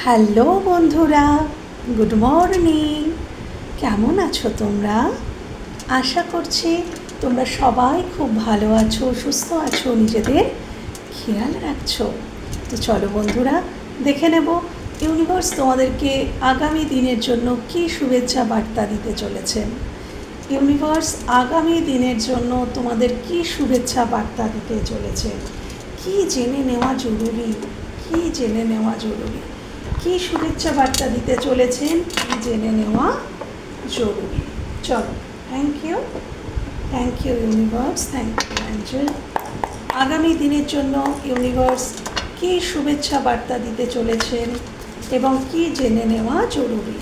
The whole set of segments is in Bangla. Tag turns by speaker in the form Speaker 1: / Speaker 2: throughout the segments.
Speaker 1: হ্যালো বন্ধুরা, গুড মর্নিং। কেমন আছো তোমরা? আশা করছি তোমরা সবাই খুব ভালো আছো, সুস্থ আছো, নিজেদের খেয়াল রাখছো। তো চলো বন্ধুরা, দেখে নেব ইউনিভার্স তোমাদেরকে আগামী দিনের জন্য কী শুভেচ্ছা বার্তা দিতে চলেছেন। ইউনিভার্স আগামী দিনের জন্য তোমাদের কী শুভেচ্ছা বার্তা দিতে চলেছে, কী জেনে নেওয়া জরুরি, কী জেনে নেওয়া জরুরি, কী শুভেচ্ছা বার্তা দিতে চলেছেন, কী জেনে নেওয়া জরুরি। চলো, thank you universe, thank you angel. আগামী দিনের জন্য ইউনিভার্স কী শুভেচ্ছা বার্তা দিতে চলেছেন এবং কী জেনে নেওয়া জরুরি।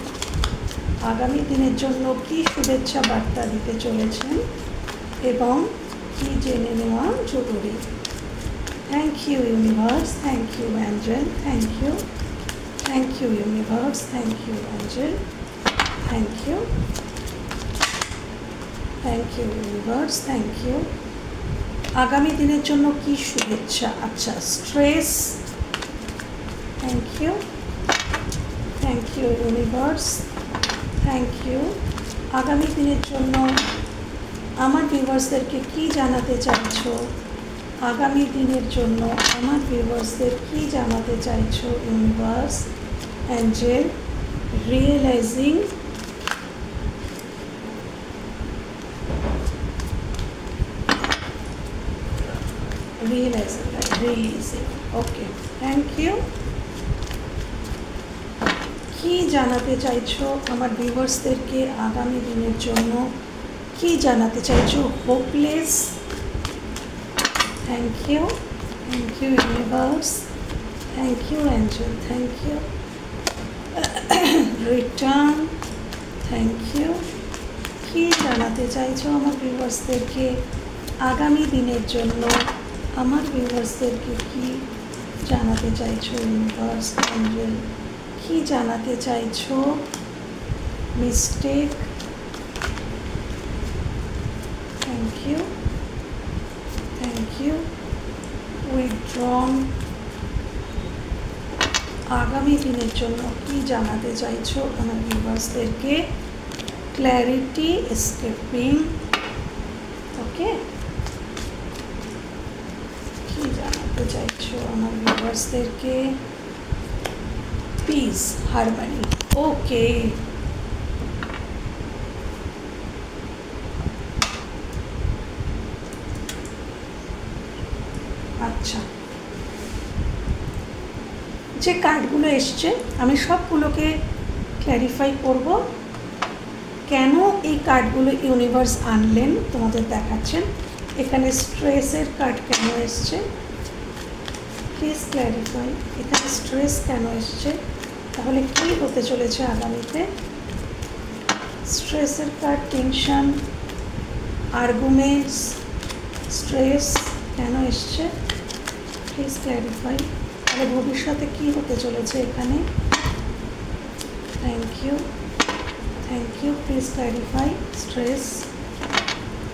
Speaker 1: আগামী দিনের জন্য কী শুভেচ্ছা বার্তা দিতে চলেছেন এবং কী জেনে নেওয়া জরুরি। Thank you universe, thank you angel, thank you universe, thank you angel, thank you universe, thank you. আগামী দিনের জন্য কী শুভেচ্ছা? আচ্ছা, stress, thank you universe, thank you. আগামী দিনের জন্য আমার ভিউয়ার্সদেরকে কী জানাতে চাইছো? আগামী দিনের জন্য আমার ভিউয়ার্সদের কী জানাতে চাইছো universe, angel? Realizing, releasing. Okay, thank you. কী জানাতে চাইছো আমার ভিউয়ার্সদেরকে আগামী দিনের জন্য? কী জানাতে চাইছো? Hopeless, thank you universe, thank you angel, thank you. Return, thank you. কী জানাতে চাইছো আমার ভিউয়ার্সদেরকে আগামী দিনের জন্য? আমার ভিউয়ার্সদেরকে কী জানাতে চাইছো ইউনিভার্স, অ্যাঞ্জেল? কী জানাতে চাইছো? Mistake, thank you withdrawn. আগামী দিনের জন্য কী জানাতে চাইছো আমার ভিউয়ার্সদেরকে? Clarity, escaping. ওকে, কী জানাতে চাইছো আমার ভিউয়ার্সদেরকে? Piece, harmony. ওকে, আচ্ছা, যে কার্ডগুলো এসছে আমি সবগুলোকে ক্ল্যারিফাই করব। কেন এই কার্ডগুলো ইউনিভার্স আনলেন তোমাদের দেখাচ্ছেন। এখানে স্ট্রেসের কার্ড কেন এসছে, প্লিজ ক্ল্যারিফাই। এখানে স্ট্রেস কেন এসছে, তাহলে কী হতে চলেছে আগামীতে? স্ট্রেসের কার্ড, টেনশন, আর্গুমেন্টস, স্ট্রেস কেন এসছে, প্লিজ ক্ল্যারিফাই। তাহলে ভবিষ্যতে কী হতে চলেছে এখানে? Thank you please clarify. Stress,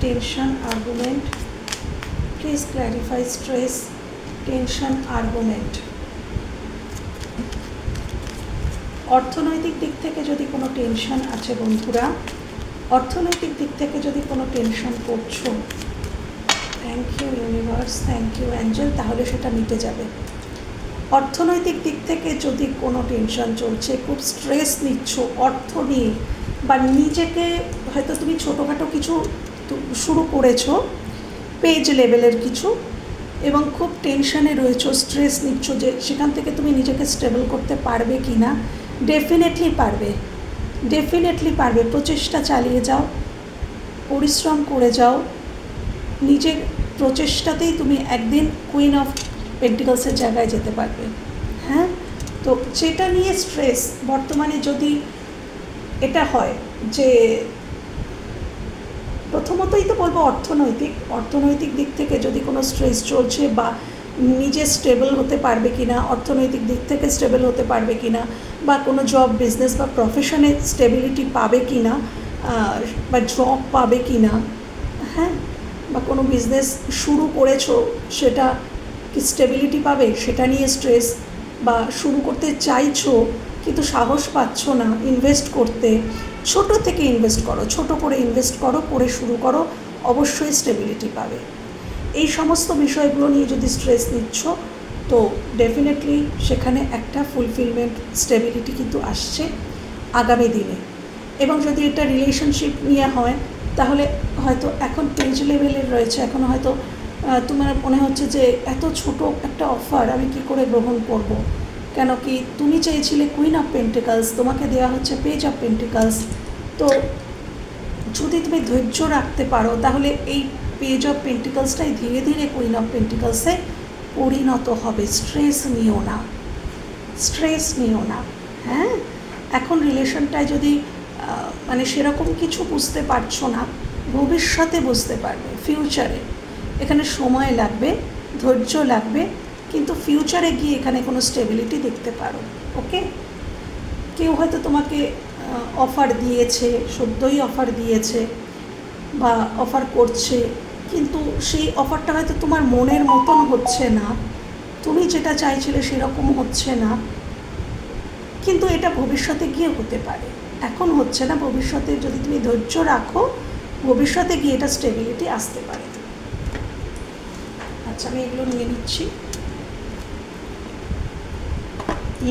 Speaker 1: tension, argument, please clarify. Stress, tension, argument. অর্থনৈতিক দিক থেকে যদি কোনো টেনশন আছে বন্ধুরা, অর্থনৈতিক দিক থেকে যদি কোনো টেনশন করছো, thank you universe, thank you angel, তাহলে সেটা মিটে যাবে। অর্থনৈতিক দিক থেকে যদি কোনো টেনশন চলছে, খুব স্ট্রেস নিচ্ছ অর্থ নিয়ে, বা নিজেকে হয়তো তুমি ছোটোখাটো কিছু শুরু করেছো, পেজ লেভেলের কিছু, এবং খুব টেনশানে রয়েছো, স্ট্রেস নিচ্ছ যে সেখান থেকে তুমি নিজেকে স্টেবল করতে পারবে কি না। ডেফিনেটলি পারবে। প্রচেষ্টা চালিয়ে যাও, পরিশ্রম করে যাও, নিজের প্রচেষ্টাতেই তুমি একদিন কুইন অফ পেন্টিকলসের জায়গায় যেতে পারবে। হ্যাঁ, তো যেটা নিয়ে স্ট্রেস বর্তমানে যদি এটা হয় যে, প্রথমতই তো বলবো অর্থনৈতিক দিক থেকে যদি কোনো স্ট্রেস চলছে, বা নিজে স্টেবল হতে পারবে কি না, অর্থনৈতিক দিক থেকে স্টেবল হতে পারবে কি না, বা কোনো জব, বিজনেস বা প্রফেশনে স্টেবিলিটি পাবে কি না, বা জব পাবে কি না, হ্যাঁ, বা কোনো বিজনেস শুরু করেছো সেটা কি স্টেবিলিটি পাবে, সেটা নিয়ে স্ট্রেস, বা শুরু করতে চাইছো কিন্তু সাহস পাচ্ছ না ইনভেস্ট করতে, ছোট থেকে ইনভেস্ট করো, ছোট করে ইনভেস্ট করো, করে শুরু করো, অবশ্যই স্টেবিলিটি পাবে। এই সমস্ত বিষয়গুলো নিয়ে যদি স্ট্রেস নিচ্ছ তো ডেফিনেটলি সেখানে একটা ফুলফিলমেন্ট, স্টেবিলিটি কিন্তু আসছে আগামী দিনে। এবং যদি এটা রিলেশনশিপ নিয়ে হয় তাহলে হয়তো এখন পেজ লেভেলের রয়েছে, এখন হয়তো তোমার মনে হচ্ছে যে এত ছোট একটা অফার আমি কি করে গ্রহণ করব, কেন কি তুমি চেয়েছিলে কুইন অফ পেন্টিকালস, তোমাকে দেওয়া হচ্ছে পেজ অফ পেন্টিকালস। তো যদি তুমি ধৈর্য রাখতে পারো তাহলে এই পেজ অফ পেন্টিকালসটাই ধীরে ধীরে কুইন অফ পেন্টিকালসে পরিণত হবে। স্ট্রেস নিও না, স্ট্রেস নিও না। হ্যাঁ, এখন রিলেশনটায় যদি মানে সেরকম কিছু বুঝতে পারছো না, ভবিষ্যতে বুঝতে পারবে, ফিউচারে। এখানে সময় লাগবে, ধৈর্য লাগবে, কিন্তু ফিউচারে গিয়ে এখানে কোনো স্টেবিলিটি দেখতে পারো। ওকে, কেউ হয়তো তোমাকে অফার দিয়েছে, সদ্যই অফার দিয়েছে বা অফার করছে, কিন্তু সেই অফারটা হয়তো তোমার মনের মতন হচ্ছে না, তুমি যেটা চাইছিলে সেরকম হচ্ছে না, কিন্তু এটা ভবিষ্যতে গিয়ে হতে পারে। এখন হচ্ছে না, ভবিষ্যতে যদি তুমি ধৈর্য রাখো ভবিষ্যতে গিয়ে এটা স্টেবিলিটি আসতে পারে। আচ্ছা, আমি এগুলো নিয়ে নিচ্ছি।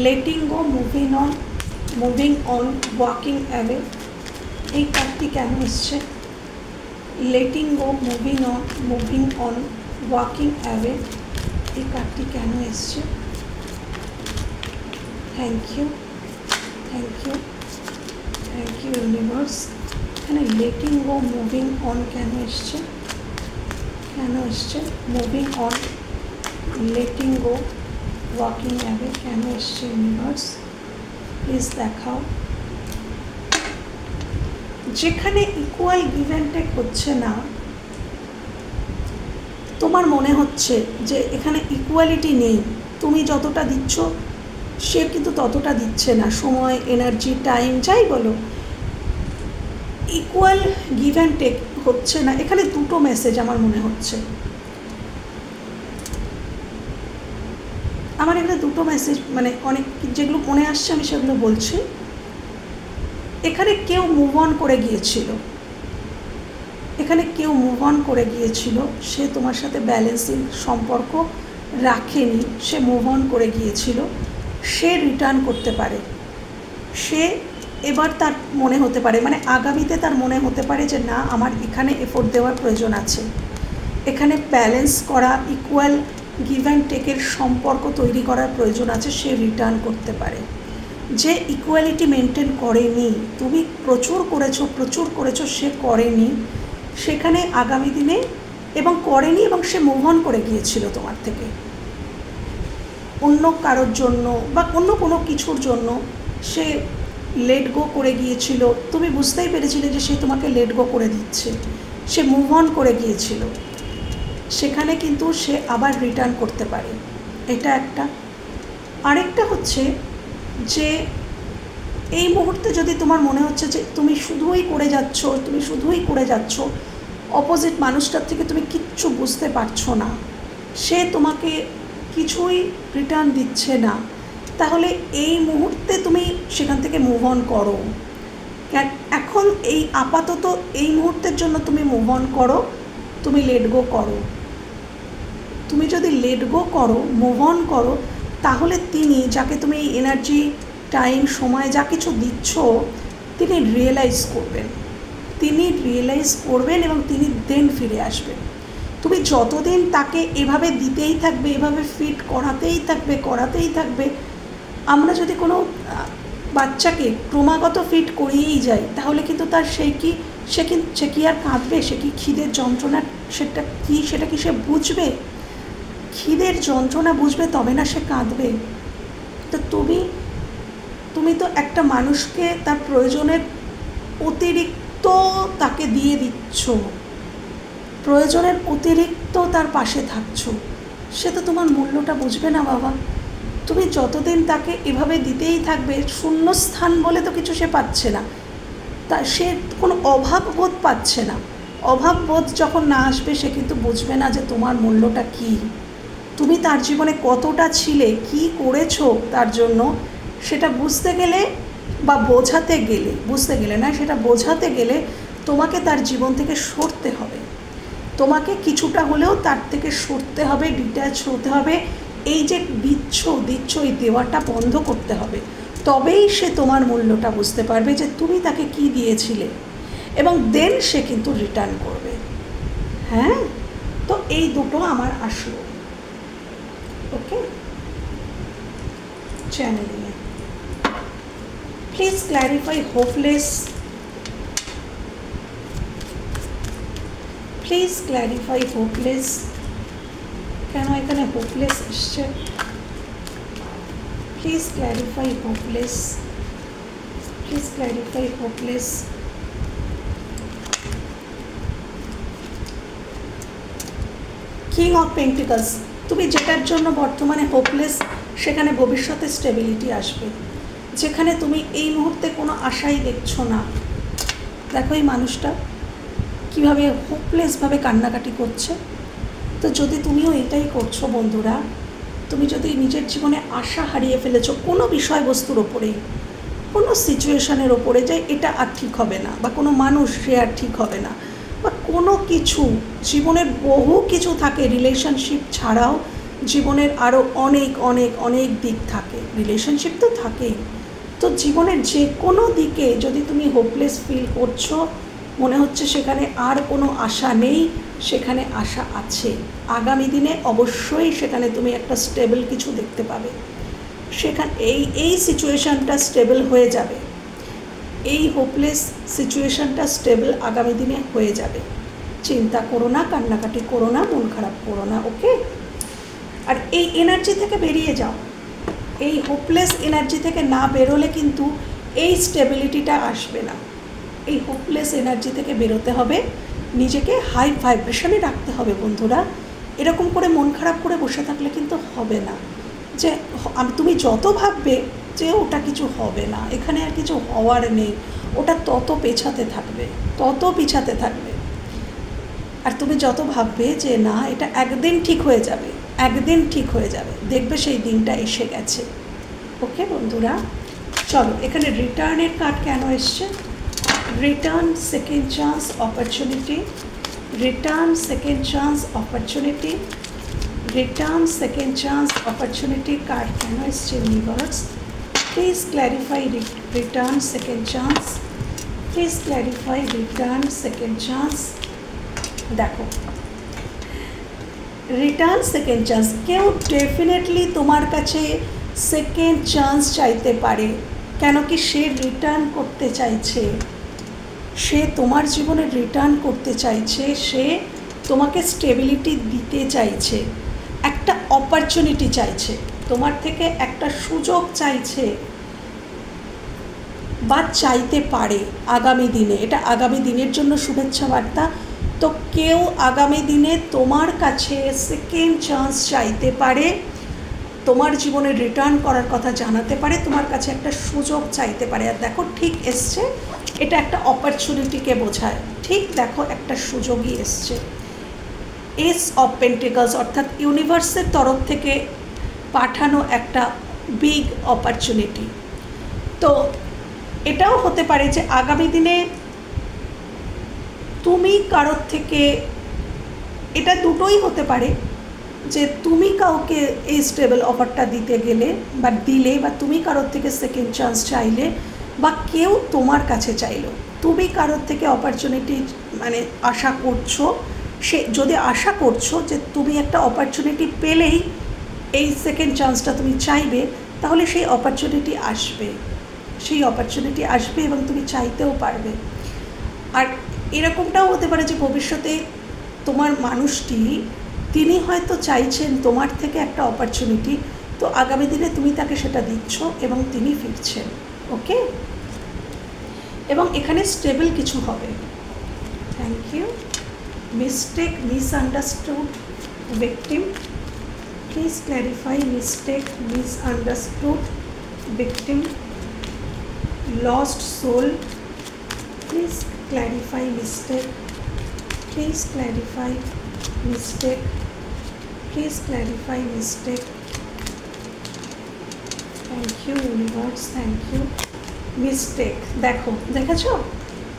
Speaker 1: Letting go, moving on, walking away, এই কার্ডটি কেন এসছে? Letting go, moving on, walking away, এই কার্ডটি কেন এসছে? Thank you, thank you, thank you universe. এখানে লেটিং গো, মুভিং অন কেন এসছে? কেন এসছে moving on, letting go, walking away কেন এসছে ইউনিভার্স? প্লিজ দেখাও। যেখানে ইকুয়াল গিভ অ্যান্ড টেক হচ্ছে না, তোমার মনে হচ্ছে যে এখানে ইকুয়ালিটি নেই, তুমি যতটা দিচ্ছ সে কিন্তু ততটা দিচ্ছে না, সময়, এনার্জি, টাইম যাই বলো, ইকুয়াল গিভ অ্যান্ড টেক হচ্ছে না। এখানে দুটো মেসেজ আমার মনে হচ্ছে, আমার এখানে দুটো মেসেজ, মানে অনেক যেগুলো মনে আসছে আমি সেগুলো বলছি। এখানে কেউ মুভ অন করে গিয়েছিল, এখানে কেউ মুভ অন করে গিয়েছিল, সে তোমার সাথে ব্যালেন্সিং সম্পর্ক রাখেনি, সে মুভ অন করে গিয়েছিল, সে রিটার্ন করতে পারে। সে এবার তার মনে হতে পারে, মানে আগামীতে তার মনে হতে পারে যে না, আমার এখানে এফোর্ট দেওয়ার প্রয়োজন আছে, এখানে ব্যালেন্স করা, ইকুয়াল গিভ অ্যান্ড টেকের সম্পর্ক তৈরি করার প্রয়োজন আছে, সে রিটার্ন করতে পারে। যে ইকুয়ালিটি মেনটেন করেনি, তুমি প্রচুর করেছো, সে করেনি, সেখানে আগামী দিনে এবং করেনি, এবং সে মুভ অন করে গিয়েছিল তোমার থেকে অন্য কারোর জন্য বা অন্য কোনো কিছুর জন্য, সে লেট গো করে গিয়েছিল, তুমি বুঝতেই পেরেছিলে যে সে তোমাকে লেট গো করে দিচ্ছে, সে মুভ অন করে গিয়েছিল, সেখানে কিন্তু সে আবার রিটার্ন করতে পারে। এটা একটা। আরেকটা হচ্ছে যে এই মুহূর্তে যদি তোমার মনে হচ্ছে যে তুমি শুধুই করে যাচ্ছ, অপোজিট মানুষটার থেকে তুমি কিচ্ছু বুঝতে পারছো না, সে তোমাকে কিছুই রিটার্ন দিচ্ছে না, তাহলে এই মুহূর্তে তুমি সেখান থেকে মুভ অন করো। এখন এই আপাতত এই মুহূর্তের জন্য তুমি মুভ অন করো, তুমি লেট গো করো। তুমি যদি লেট গো করো, মুভ অন করো, তাহলে তিনি, যাকে তুমি এই এনার্জি, টাইম, সময় যা কিছু দিচ্ছ, তিনি রিয়েলাইজ করবেন এবং তিনি দেন ফিরে আসবেন। তুমি যতদিন তাকে এভাবে দিতেই থাকবে, এভাবে ফিট করাতেই থাকবে। আমরা যদি কোনো বাচ্চাকে ক্রমাগত ফিট করিয়েই যাই, তাহলে কিন্তু তার সে কি আর কাঁদবে? সে কি খিদের যন্ত্রণা সেটা কি সে বুঝবে? খিদের যন্ত্রণা বুঝবে তবে না সে কাঁদবে। তো তুমি তো একটা মানুষকে তার প্রয়োজনের অতিরিক্ত তাকে দিয়ে দিচ্ছ, প্রয়োজনের অতিরিক্ত তার পাশে থাকছো, সে তো তোমার মূল্যটা বুঝবে না বাবা। তুমি যতদিন তাকে এভাবে দিতেই থাকবে, শূন্যস্থান বলে তো কিছু সে পাচ্ছে না, তা সে কোনো অভাববোধ পাচ্ছে না। অভাববোধ যখন না আসবে, সে কিন্তু বুঝবে না যে তোমার মূল্যটা কী। তুমি তার জীবনে কতটা ছিলে, কি করেছো তার জন্য, সেটা বুঝতে গেলে বা বোঝাতে গেলে, বুঝতে গেলে না, সেটা বোঝাতে গেলে তোমাকে তার জীবন থেকে সরতে হবে, তোমাকে কিছুটা হলেও তার থেকে সরতে হবে, ডিট্যাচ হতে হবে। এই যে দিচ্ছ এই দেওয়াটা বন্ধ করতে হবে, তবেই সে তোমার মূল্যটা বুঝতে পারবে যে তুমি তাকে কি দিয়েছিলে, এবং দেন সে কিন্তু রিটার্ন করবে। হ্যাঁ, তো এই দুটো আমার আসলো। ওকে, চ্যানেলিংয়ে please clarify hopeless, please clarify hopeless. কেন এখানে হোপলেস এসছে? Please clarify hopeless, please clarify hopeless. King of pentacles, তুমি যেটার জন্য বর্তমানে হোপলেস, সেখানে ভবিষ্যতে স্টেবিলিটি আসবে। যেখানে তুমি এই মুহূর্তে কোনো আশাই দেখছো না, দেখো এই মানুষটা কীভাবে হোপলেসভাবে কান্নাকাটি করছে। তো যদি তুমিও এটাই করছো বন্ধুরা, তুমি যদি নিজের জীবনে আশা হারিয়ে ফেলেছো কোনো বিষয়বস্তুর ওপরে, কোনো সিচুয়েশানের ওপরে, যে এটা আর ঠিক হবে না, বা কোনো মানুষ সে আর ঠিক হবে না, বা কোনো কিছু, জীবনের বহু কিছু থাকে, রিলেশনশিপ ছাড়াও জীবনের আরও অনেক অনেক অনেক দিক থাকে, রিলেশনশিপ তো থাকেই। তো জীবনের যে কোনো দিকে যদি তুমি হোপলেস ফিল করছো, মনে হচ্ছে সেখানে আর কোনো আশা নেই, সেখানে আশা আছে। আগামী দিনে অবশ্যই সেখানে তুমি একটা স্টেবল কিছু দেখতে পাবে। সেখানে এই সিচুয়েশানটা স্টেবল হয়ে যাবে, এই হোপলেস সিচুয়েশানটা স্টেবল আগামী দিনে হয়ে যাবে। চিন্তা করো না, কান্নাকাটি করো না, মন খারাপ করো না। ওকে, আর এই এনার্জি থেকে বেরিয়ে যাও। এই হোপলেস এনার্জি থেকে না বেরোলে কিন্তু এই স্টেবিলিটিটা আসবে না। এই হোপলেস এনার্জি থেকে বেরোতে হবে, নিজেকে হাই ভাইব্রেশনে রাখতে হবে বন্ধুরা। এরকম করে মন খারাপ করে বসে থাকলে কিন্তু হবে না। যে তুমি যত ভাববে যে ওটা কিছু হবে না, এখানে আর কিছু হওয়ার নেই, ওটা তত পেছাতে থাকবে, তত পিছাতে থাকবে। আর তুমি যত ভাববে যে না এটা একদিন ঠিক হয়ে যাবে, একদিন ঠিক হয়ে যাবে, দেখবে সেই দিনটা এসে গেছে। ওকে বন্ধুরা, চলো এখানে রিটার্নের কার্ড কেন এসছে? Return, second chance, opportunity. Return, second chance, opportunity. Return, second chance, opportunity card কেন এসছে universe? Please clarify return, second chance. Please clarify return, second chance. দেখো, রিটার্ন, সেকেন্ড চান্স, কেউ ডেফিনেটলি তোমার কাছে সেকেন্ড চান্স চাইতে পারে। কেন কি সে রিটার্ন করতে চাইছে, সে তোমার জীবনে রিটার্ন করতে চাইছে, সে তোমাকে স্টেবিলিটি দিতে চাইছে, একটা অপরচুনিটি চাইছে, তোমার থেকে একটা সুযোগ চাইছে বা চাইতে পারে আগামী দিনে। এটা আগামী দিনের জন্য শুভেচ্ছা বার্তা। তো কেউ আগামী দিনে তোমার কাছে সেকেন্ড চান্স চাইতে পারে, তোমার জীবনে রিটার্ন করার কথা জানাতে পারে, তোমার কাছে একটা সুযোগ চাইতে পারে। আর দেখো ঠিক এসছে, এটা একটা অপরচুনিটিকে বোঝায়। ঠিক দেখো, একটা সুযোগই এসছে। এস অফ পেন্টিকলস, অর্থাৎ ইউনিভার্সের তরফ থেকে পাঠানো একটা বিগ অপরচুনিটি। তো এটাও হতে পারে যে আগামী দিনে তুমি কারোর থেকে, এটা দুটোই হতে পারে, যে তুমি কাউকে এই স্টেবল অফারটা দিতে গেলে বা দিলে, বা তুমি কারোর থেকে সেকেন্ড চান্স চাইলে, বা কেউ তোমার কাছে চাইলো, তুমি কারোর থেকে অপরচুনিটি মানে আশা করছো। সে যদি আশা করছো যে তুমি একটা অপরচুনিটি পেলেই এই সেকেন্ড চান্সটা তুমি চাইবে, তাহলে সেই অপরচুনিটি আসবে, সেই অপরচুনিটি আসবে এবং তুমি চাইতেও পারবে। আর এরকমটাও হতে পারে যে ভবিষ্যতে তোমার মানুষটি, তিনি হয়তো চাইছেন তোমার থেকে একটা অপরচুনিটি, তো আগামী দিনে তুমি তাকে সেটা দিচ্ছ এবং তিনি ফিরছেন। ওকে, এবং এখানে স্টেবল কিছু হবে। Thank you. Mistake, misunderstood, victim. Please clarify mistake, misunderstood, victim, lost soul. Please clarify mistake, please clarify mistake, please clarify mistake. Thank you universe, thank you. Mistake, দেখো, দেখেছো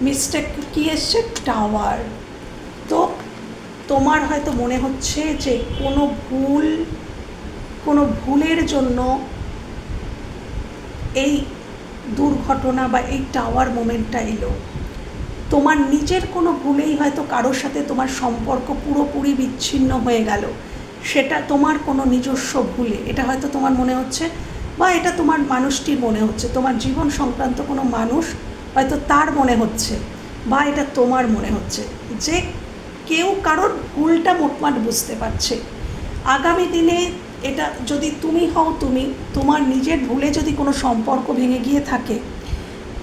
Speaker 1: মিস্টেক কী এসছে? টাওয়ার। তো তোমার হয়তো মনে হচ্ছে যে কোনো ভুলের জন্য এই দুর্ঘটনা বা এই টাওয়ার মোমেন্টটা এলো। তোমার নিজের কোনো ভুলেই হয়তো কারোর সাথে তোমার সম্পর্ক পুরোপুরি বিচ্ছিন্ন হয়ে গেল, সেটা তোমার কোনো নিজস্ব ভুলে। এটা হয়তো তোমার মনে হচ্ছে, বা এটা তোমার মানুষটির মনে হচ্ছে, তোমার জীবন সংক্রান্ত কোনো মানুষ হয়তো তার মনে হচ্ছে, বা এটা তোমার মনে হচ্ছে যে কেউ কারোর ভুলটা মোটমাট বুঝতে পারছে। আগামী দিনে এটা যদি তুমি হও, তোমার নিজের ভুলে যদি কোনো সম্পর্ক ভেঙে গিয়ে থাকে,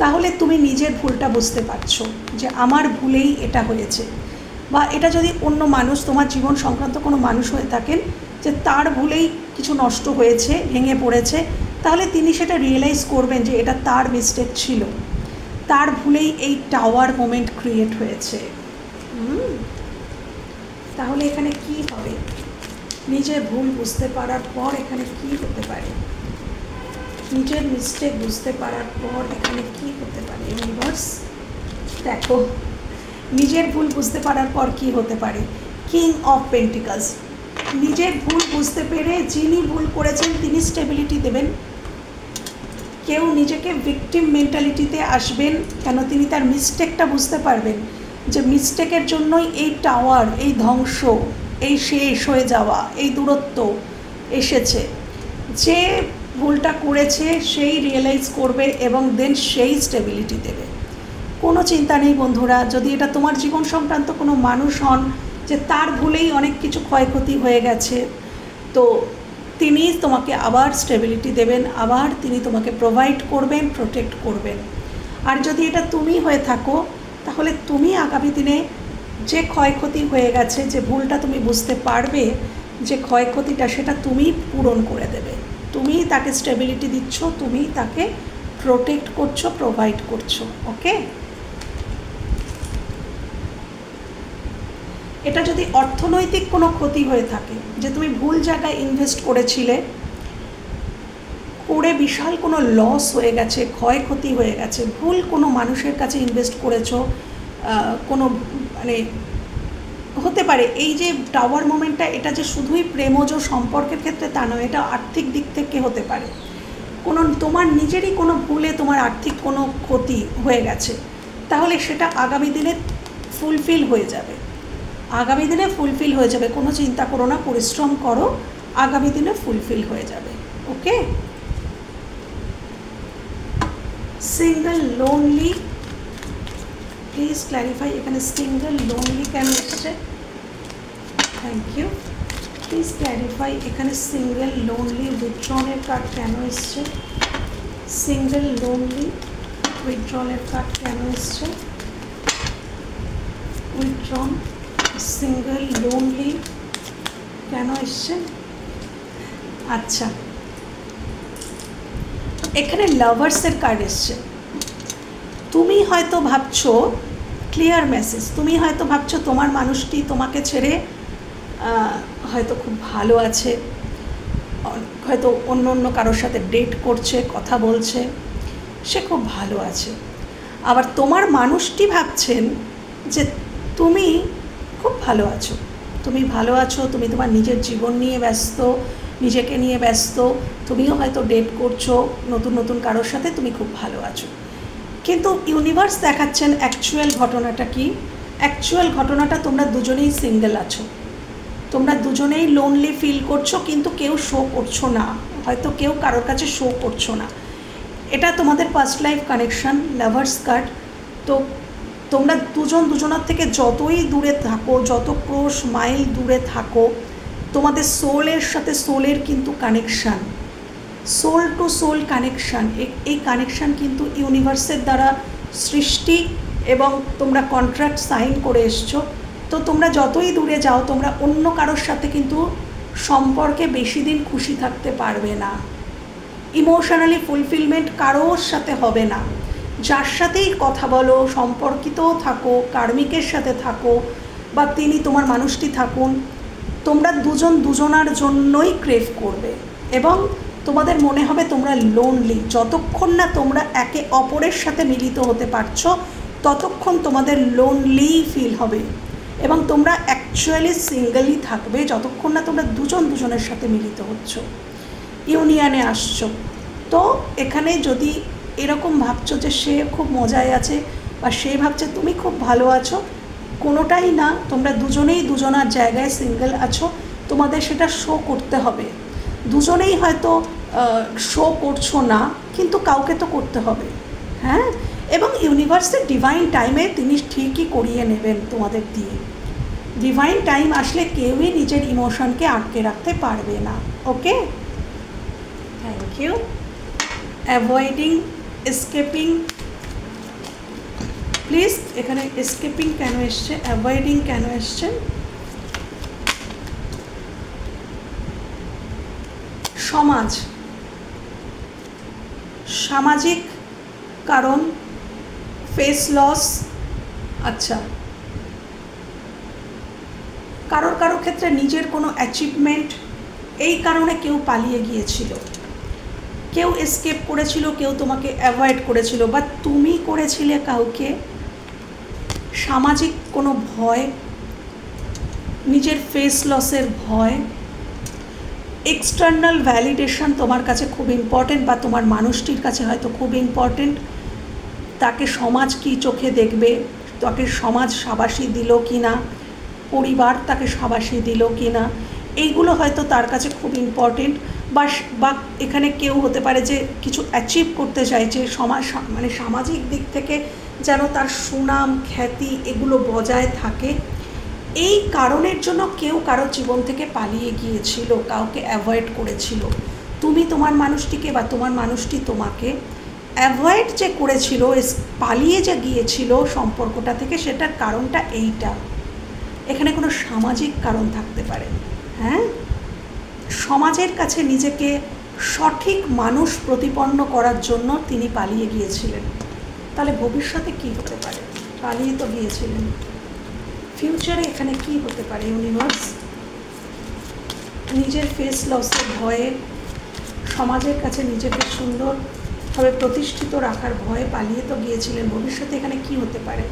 Speaker 1: তাহলে তুমি নিজের ভুলটা বুঝতে পারছো যে আমার ভুলেই এটা হয়েছে। বা এটা যদি অন্য মানুষ, তোমার জীবন সংক্রান্ত কোনো মানুষ হয়ে থাকেন, যে তার ভুলেই কিছু নষ্ট হয়েছে, ভেঙে পড়েছে, তাহলে তিনি সেটা রিয়েলাইজ করবেন যে এটা তার মিস্টেক ছিল, তার ভুলেই এই টাওয়ার মোমেন্ট ক্রিয়েট হয়েছে। তাহলে এখানে কি হবে? নিজের ভুল বুঝতে পারার পর এখানে কি হতে পারে? নিজের মিস্টেক বুঝতে পারার পর এখানে কি হতে পারে? ইউনিভার্স দেখো, নিজের ভুল বুঝতে পারার পর কি হতে পারে? King of pentacles. নিজের ভুল বুঝতে পেরে যিনি ভুল করেছেন তিনি স্টেবিলিটি দেবেন। কেউ নিজেকে ভিকটিম মেন্টালিটিতে আসবেন কেন? তিনি তার মিস্টেকটা বুঝতে পারবেন যে মিস্টেকের জন্যই এই টাওয়ার, এই ধ্বংস, এই শেষ হয়ে যাওয়া, এই দূরত্ব এসেছে। যে ভুলটা করেছে সেই রিয়েলাইজ করবে এবং দেন সেই স্টেবিলিটি দেবে। কোনো চিন্তা নেই বন্ধুরা, যদি এটা তোমার জীবন সংক্রান্ত কোনো মানুষ হন, যে তার ভুলেই অনেক কিছু ক্ষয়ক্ষতি হয়ে গেছে, তো তিনি তোমাকে আবার স্টেবিলিটি দেবেন, আবার তিনি তোমাকে প্রোভাইড করবেন, প্রোটেক্ট করবেন। আর যদি এটা তুমি হয়ে থাকো, তাহলে তুমি আগামী দিনে যে ক্ষয়ক্ষতি হয়ে গেছে, যে ভুলটা তুমি বুঝতে পারবে, যে ক্ষয়ক্ষতিটা, সেটা তুমি পূরণ করে দেবে। তুমি তাকে স্টেবিলিটি দিচ্ছ, তুমি তাকে প্রোটেক্ট করছো, প্রোভাইড করছো। ওকে, এটা যদি অর্থনৈতিক কোনো ক্ষতি হয়ে থাকে, যে তুমি ভুল জায়গায় ইনভেস্ট করেছিলে, করে বিশাল কোনো লস হয়ে গেছে, ক্ষয়ক্ষতি হয়ে গেছে, ভুল কোনো মানুষের কাছে ইনভেস্ট করেছো, কোনো মানে হতে পারে এই যে টাওয়ার মোমেন্টটা, এটা যে শুধুই প্রেমজ সম্পর্কের ক্ষেত্রে তা নয়, এটা আর্থিক দিক থেকে হতে পারে। কোনো তোমার নিজেরই কোনো ভুলে তোমার আর্থিক কোনো ক্ষতি হয়ে গেছে, তাহলে সেটা আগামী দিনে ফুলফিল হয়ে যাবে। আগামী দিনে ফুলফিল হয়ে যাবে, কোনো চিন্তা করো না, পরিশ্রম করো, আগামী দিনে ফুলফিল হয়ে যাবে। Okay, single lonely, please clarify. এখানে সিঙ্গেল লোনলি কেন এসছে? Thank you. প্লিজ ক্ল্যারিফাই, এখানে সিঙ্গেল লোনলি উইথড্রনের কার্ড কেন এসছে? সিঙ্গেল লোনলি উইথড্রনের কার্ড কেন এসছে? উইথড্রন, সিঙ্গেল লোনলি কেন এসছে? আচ্ছা, এখানে লাভার্সের কার্ড এসছে। তুমি হয়তো ভাবছো, ক্লিয়ার মেসেজ, তুমি হয়তো ভাবছো তোমার মানুষটি তোমাকে ছেড়ে হয়তো খুব ভালো আছে, হয়তো অন্য কারোর সাথে ডেট করছে, কথা বলছে, সে খুব ভালো আছে। আবার তোমার মানুষটি ভাবছেন যে তুমি খুব ভালো আছো, তুমি ভালো আছো, তুমি তোমার নিজের জীবন নিয়ে ব্যস্ত, নিজেকে নিয়ে ব্যস্ত, তুমিও হয়তো ডেট করছো নতুন কারোর সাথে, তুমি খুব ভালো আছো। কিন্তু ইউনিভার্স দেখাচ্ছেন অ্যাকচুয়াল ঘটনাটা কি? অ্যাকচুয়াল ঘটনাটা তোমরা দুজনেই সিঙ্গেল আছো, তোমরা দুজনেই লোনলি ফিল করছো, কিন্তু কেউ শো করছো না, হয়তো কেউ কারোর কাছে শো করছো না। এটা তোমাদের past life connection, lovers card. তো তোমরা দুজনের থেকে যতই দূরে থাকো, যত ক্রোশ মাইল দূরে থাকো, তোমাদের সোলের সাথে সোলের কিন্তু connection, soul to soul connection, এই কানেকশান কিন্তু ইউনিভার্সের দ্বারা সৃষ্টি, এবং তোমরা কন্ট্রাক্ট সাইন করে এসছো। তো তোমরা যতই দূরে যাও, তোমরা অন্য কারোর সাথে কিন্তু সম্পর্কে বেশি দিন খুশি থাকতে পারবে না, ইমোশনালি ফুলফিলমেন্ট কারোর সাথে হবে না। যার সাথেই কথা বলো, সম্পর্কিত থাকো, কার্মিকের সাথে থাকো, বা তিনি তোমার মানুষটি থাকুন, তোমরা দুজন দুজনার জন্যই ক্রেভ করবে এবং তোমাদের মনে হবে তোমরা লোনলি। যতক্ষণ না তোমরা একে অপরের সাথে মিলিত হতে পারছো ততক্ষণ তোমাদের লোনলি ফিল হবে এবং তোমরা অ্যাকচুয়ালি সিঙ্গেলই থাকবে যতক্ষণ না তোমরা দুজন দুজনের সাথে মিলিত হচ্ছ, ইউনিয়নে আসছো। তো এখানে যদি এরকম ভাবছো যে সে খুব মজায় আছে বা সে ভাবছে তুমি খুব ভালো আছো, কোনোটাই না, তোমরা দুজনেই দুজনার জায়গায় সিঙ্গেল আছো, তোমাদের সেটা শো করতে হবে। দুজনেই হয়তো শো করছো না, কিন্তু কাউকে তো করতে হবে, হ্যাঁ। এবং ইউনিভার্সের ডিভাইন টাইমে তিনি ঠিকই করিয়ে নেবেন তোমাদের দিয়ে। ডিভাইন টাইম আসলে কেউই নিজের ইমোশনকে আটকে রাখতে পারবে না। ওকে, থ্যাংক ইউ। অ্যাভয়েডিং এস্কেপিং, প্লিজ এখানে এস্কেপিং কেন এসছে, অ্যাভয়েডিং কেন এসছে? সমাজ, সামাজিক কারণ, ফেস লস। আচ্ছা, কারোর ক্ষেত্রে নিজের কোনো অ্যাচিভমেন্ট, এই কারণে কেউ পালিয়ে গিয়েছিল, কেউ এস্কেপ করেছিল, কেউ তোমাকে অ্যাভয়েড করেছিল বা তুমি করেছিলে কাউকে। সামাজিক কোনো ভয়, নিজের ফেস লসের ভয়, এক্সটার্নাল ভ্যালিডেশন তোমার কাছে খুব ইম্পর্টেন্ট বা তোমার মানুষটির কাছে হয়তো খুব ইম্পর্টেন্ট। তাকে সমাজ কী চোখে দেখবে, তাকে সমাজ সাবাসী দিল কি না, পরিবার তাকে সাবাসী দিল কি না, এইগুলো হয়তো তার কাছে খুব ইম্পর্টেন্ট। বা এখানে কেউ হতে পারে যে কিছু অ্যাচিভ করতে চাইছে, মানে সামাজিক দিক থেকে যেন তার সুনাম খ্যাতি এগুলো বজায় থাকে। এই কারণের জন্য কেউ কারো জীবন থেকে পালিয়ে গিয়েছিল, কাউকে অ্যাভয়েড করেছিল। তুমি তোমার মানুষটিকে বা তোমার মানুষটি তোমাকে অ্যাভয়েড যে করেছিল, পালিয়ে যে গিয়েছিল সম্পর্কটা থেকে, সেটার কারণটা এইটা। এখানে কোনো সামাজিক কারণ থাকতে পারে, হ্যাঁ। সমাজের কাছে নিজেকে সঠিক মানুষ প্রতিপন্ন করার জন্য তিনি পালিয়ে গিয়েছিলেন। তাহলে ভবিষ্যতে কি হতে পারে? পালিয়ে তো গিয়েছিলেন, ফিউচারে এখানে কি হতে পারে? ইউনিভার্স নিজের ফেস লসের ভয়ে, সমাজের কাছে নিজেকে সুন্দরভাবে প্রতিষ্ঠিত রাখার ভয়ে পালিয়ে তো গিয়েছিলেন, ভবিষ্যতে এখানে কি হতে পারে?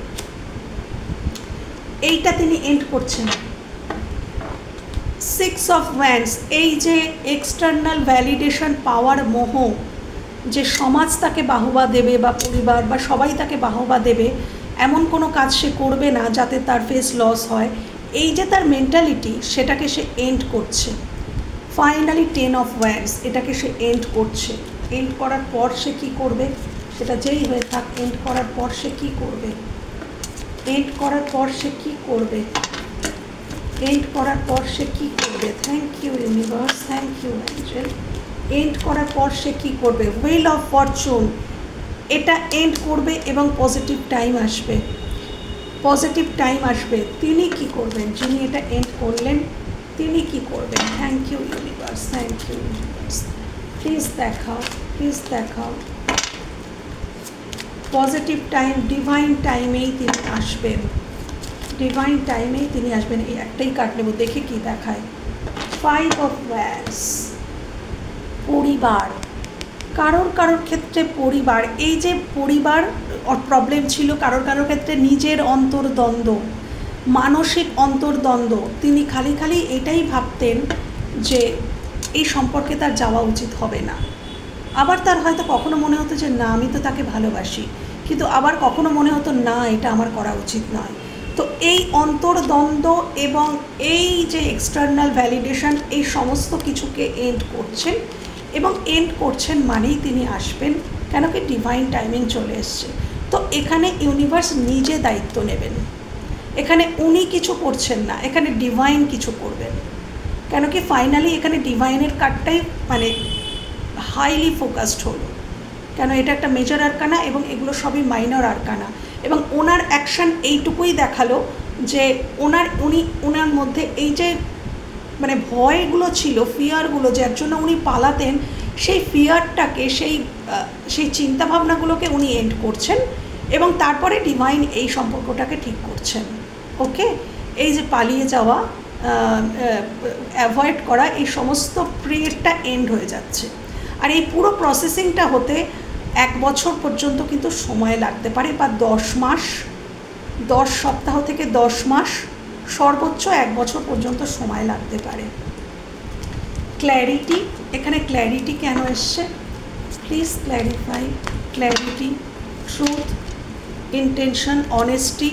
Speaker 1: এইটা তিনি এন্ড করছেন। 6 অফ ওয়ান্ডস, এই যে এক্সটার্নাল ভ্যালিডেশন পাওয়ার মোহ, যে সমাজ তাকে বাহবা দেবে বা পরিবার বা সবাই তাকে বাহবা দেবে, এমন কোনো কাজ সে করবে না যাতে তার ফেস লস হয়, এই যে তার মেন্টালিটি, সেটাকে সে এন্ড করছে। ফাইনালি 10 অফ ওয়ান্ডস, এটাকে সে এন্ড করছে। এন্ড করার পর সে কী করবে? সেটা যেই হয়ে থাক, এন্ড করার পর সে কী করবে? এন্ড করার পর সে কী করবে? এন্ড করার পর সে কী করবে? Thank you universe, thank you angel. End করার পর সে কী করবে? হুইল অফ ফরচুন, এটা এন্ড করবে এবং পজিটিভ টাইম আসবে, পজিটিভ টাইম আসবে। তিনি কি করবেন? যিনি এটা এন্ড করলেন তিনি কি করবেন? Thank you universe, thank you universe. Please দেখাও, প্লিজ দেখাও। পজিটিভ টাইম, ডিভাইন টাইমেই তিনি আসবেন, ডিভাইন টাইমেই তিনি আসবেন। এই একটাই কার্ড নেব, দেখে কি দেখায়। 5 অফ ওয়ান্ডস, পরিবার, কারোর ক্ষেত্রে পরিবার, এই যে পরিবার প্রবলেম ছিল, কারোর ক্ষেত্রে নিজের অন্তর্দ্বন্দ্ব, মানসিক অন্তর্দ্বন্দ্ব। তিনি খালি এটাই ভাবতেন যে এই সম্পর্কে তার যাওয়া উচিত হবে না। আবার তার হয়তো কখনো মনে হতো যে না, আমি তো তাকে ভালোবাসি, কিন্তু আবার কখনো মনে হতো না, এটা আমার করা উচিত নয়। তো এই অন্তর্দ্বন্দ্ব এবং এই যে এক্সটার্নাল ভ্যালিডেশন, এই সমস্ত কিছুকে এন্ড করছেন এবং এন্ড করছেন মানেই তিনি আসবেন, কেন কি ডিভাইন টাইমিং চলে এসছে। তো এখানে ইউনিভার্স নিজে দায়িত্ব নেবেন, এখানে উনি কিছু করছেন না, এখানে ডিভাইন কিছু করবেন। কেন কি ফাইনালি এখানে ডিভাইনের কার্ডটাই মানে হাইলি ফোকাসড হলো, কেন এটা একটা মেজর আরকানা এবং এগুলো সবই মাইনর আরকানা। এবং ওনার অ্যাকশান এইটুকুই দেখালো যে ওনার মধ্যে এই যে মানে ভয়গুলো ছিল, ফিয়ারগুলো, যার জন্য উনি পালাতেন, সেই ফিয়ারটাকে, সেই চিন্তাভাবনাগুলোকে উনি এন্ড করছেন এবং তারপরে ডিভাইন এই সম্পর্কটাকে ঠিক করছেন। ওকে, এই যে পালিয়ে যাওয়া অ্যাভয়েড করা, এই সমস্ত পিরিয়ডটা এন্ড হয়ে যাচ্ছে। আর এই পুরো প্রসেসিংটা হতে 1 বছর পর্যন্ত কিন্তু সময় লাগতে পারে, বা 10 মাস, 10 সপ্তাহ থেকে 10 মাস, সর্বোচ্চ 1 বছর পর্যন্ত সময় লাগতে পারে। ক্ল্যারিটি, এখানে ক্ল্যারিটি কেন এসছে? Please clarify. Clarity, truth, intention, honesty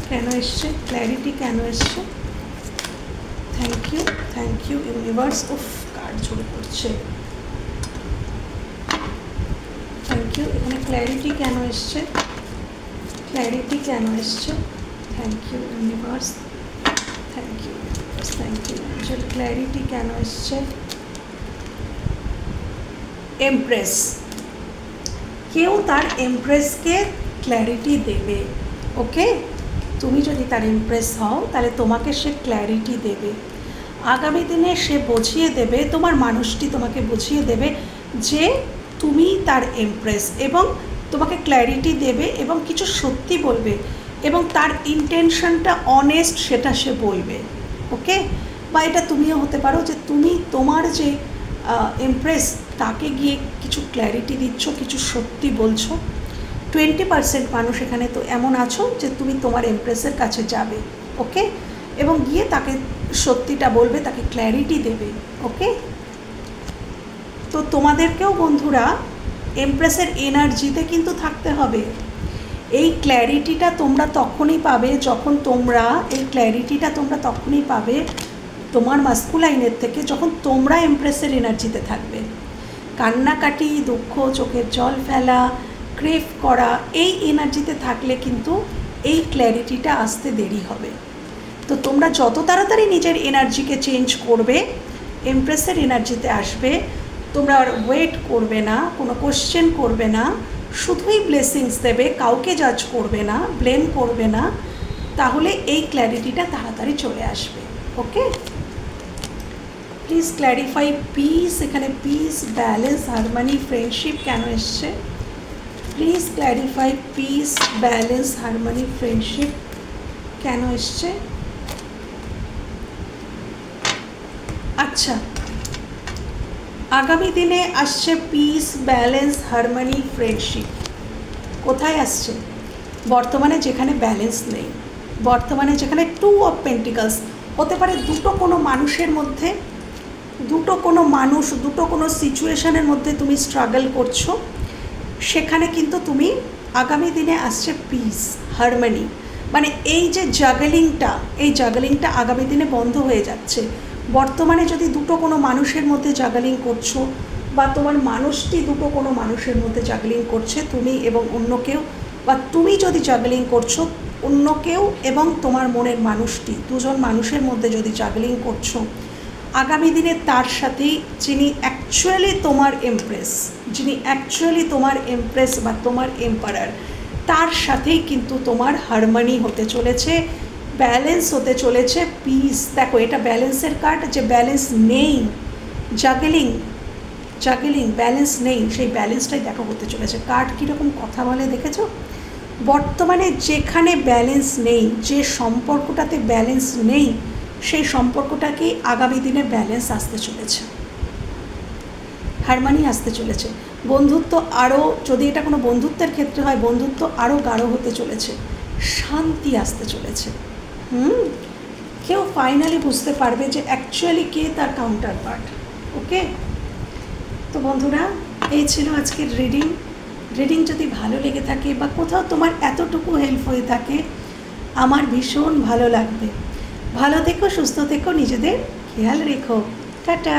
Speaker 1: কেন এসছে? ক্ল্যারিটি কেন এসছে? Thank you universe. উফ, কার্ড ঝরে পড়ছে। Thank you. এখানে ক্ল্যারিটি কেন এসছে? ক্ল্যারিটি কেন এসছে? Thank you universe, thank you universe, thank you angel. Clarity কেন এসছে? এমপ্রেস, কেউ তার এমপ্রেসকে ক্ল্যারিটি দেবে। ওকে, তুমি যদি তার এমপ্রেস হও তাহলে তোমাকে সে ক্ল্যারিটি দেবে। আগামী দিনে সে বুঝিয়ে দেবে, তোমার মানুষটি তোমাকে বুঝিয়ে দেবে যে তুমি তার এমপ্রেস, এবং তোমাকে ক্ল্যারিটি দেবে এবং কিছু সত্যি বলবে, এবং তার ইন্টেনশনটা অনেস্ট সেটা সে বলবে। ওকে, বা এটা তুমিও হতে পারো যে তুমি তোমার যে এমপ্রেস তাকে গিয়ে কিছু ক্ল্যারিটি দিচ্ছ, কিছু সত্যি বলছো। 20% মানুষ এখানে তো এমন আছো যে তুমি তোমার এমপ্রেসের কাছে যাবে। ওকে, এবং গিয়ে তাকে সত্যিটা বলবে, তাকে ক্ল্যারিটি দেবে। ওকে, তো তোমাদেরকেও বন্ধুরা এমপ্রেসের এনার্জিতে কিন্তু থাকতে হবে। এই ক্ল্যারিটিটা তোমরা তখনই পাবে যখন তোমরা, এই ক্ল্যারিটিটা তোমরা তখনই পাবে তোমার মাস্কুলাইনের থেকে, যখন তোমরা এমপ্রেসের এনার্জিতে থাকবে। কান্নাকাটি, দুঃখ, চোখের জল ফেলা, ক্রেভ করা, এই এনার্জিতে থাকলে কিন্তু এই ক্ল্যারিটিটা আসতে দেরি হবে। তো তোমরা যত তাড়াতাড়ি নিজের এনার্জিকে চেঞ্জ করবে, এমপ্রেসের এনার্জিতে আসবে, তোমরা আর ওয়েট করবে না, কোনো কোশ্চেন করবে না, শুধুই ব্লেসিংস দেবে, কাউকে জাজ করবে না, ব্লেম করবে না, তাহলে এই ক্ল্যারিটিটা তাড়াতাড়ি চলে আসবে। ওকে, প্লিজ ক্ল্যারিফাই পিস। এখানে পিস, ব্যালেন্স, হারমনি, ফ্রেন্ডশিপ কেন এসছে? Please clarify piece, balance, harmony, friendship কেন এসছে? আচ্ছা, আগামী দিনে আসছে পিস, ব্যালেন্স, হারমনি, ফ্রেন্ডশিপ। কোথায় আসছে? বর্তমানে যেখানে ব্যালেন্স নেই, বর্তমানে যেখানে 2 অফ পেন্টিকলস, হতে পারে দুটো কোনো মানুষের মধ্যে, দুটো কোনো মানুষ, দুটো কোনো সিচুয়েশনের মধ্যে তুমি স্ট্রাগল করছো, সেখানে কিন্তু তুমি আগামী দিনে আসছে পিস, হারমনি। মানে এই যে জাগলিংটা, এই জাগলিংটা আগামী দিনে বন্ধ হয়ে যাচ্ছে। বর্তমানে যদি দুটো কোনো মানুষের মধ্যে জাগলিং করছো, বা তোমার মানুষটি দুটো কোনো মানুষের মধ্যে জাগলিং করছে, তুমি এবং অন্য কেউ, বা তুমি যদি জাগলিং করছো, অন্য কেউ এবং তোমার মনের মানুষটি, দুজন মানুষের মধ্যে যদি জাগলিং করছো, আগামী দিনে তার সাথেই যিনি অ্যাকচুয়ালি তোমার এমপ্রেস, যিনি অ্যাকচুয়ালি তোমার এমপ্রেস বা তোমার এম্পারার, তার সাথেই কিন্তু তোমার হারমনি হতে চলেছে, ব্যালেন্স হতে চলেছে, পিস। দেখো, এটা ব্যালেন্সের কার্ড, যে ব্যালেন্স নেই, জাগলিং, ব্যালেন্স নেই, সেই ব্যালেন্সটাই দেখো হতে চলেছে। কার্ড কীরকম কথা বলে দেখেছো? বর্তমানে যেখানে ব্যালেন্স নেই, যে সম্পর্কটাতে ব্যালেন্স নেই, সেই সম্পর্কটাকেই আগামী দিনে ব্যালেন্স আসতে চলেছে, হারমনি আসতে চলেছে। বন্ধুত্ব আরও, যদি এটা কোনো বন্ধুত্বের ক্ষেত্রে হয়, বন্ধুত্ব আরও গাঢ় হতে চলেছে, শান্তি আসতে চলেছে। কেউ ফাইনালি বুঝতে পারবে যে অ্যাকচুয়ালি কে তার কাউন্টার পার্ট। ওকে, তো বন্ধুরা, এই ছিল আজকের রিডিং। রিডিং যদি ভালো লেগে থাকে বা কোথাও তোমার এতটুকু হেল্প হয়ে থাকে, আমার ভীষণ ভালো লাগবে। ভালো থেকো, সুস্থ থেকো, নিজেদের খেয়াল রেখো। টাটা।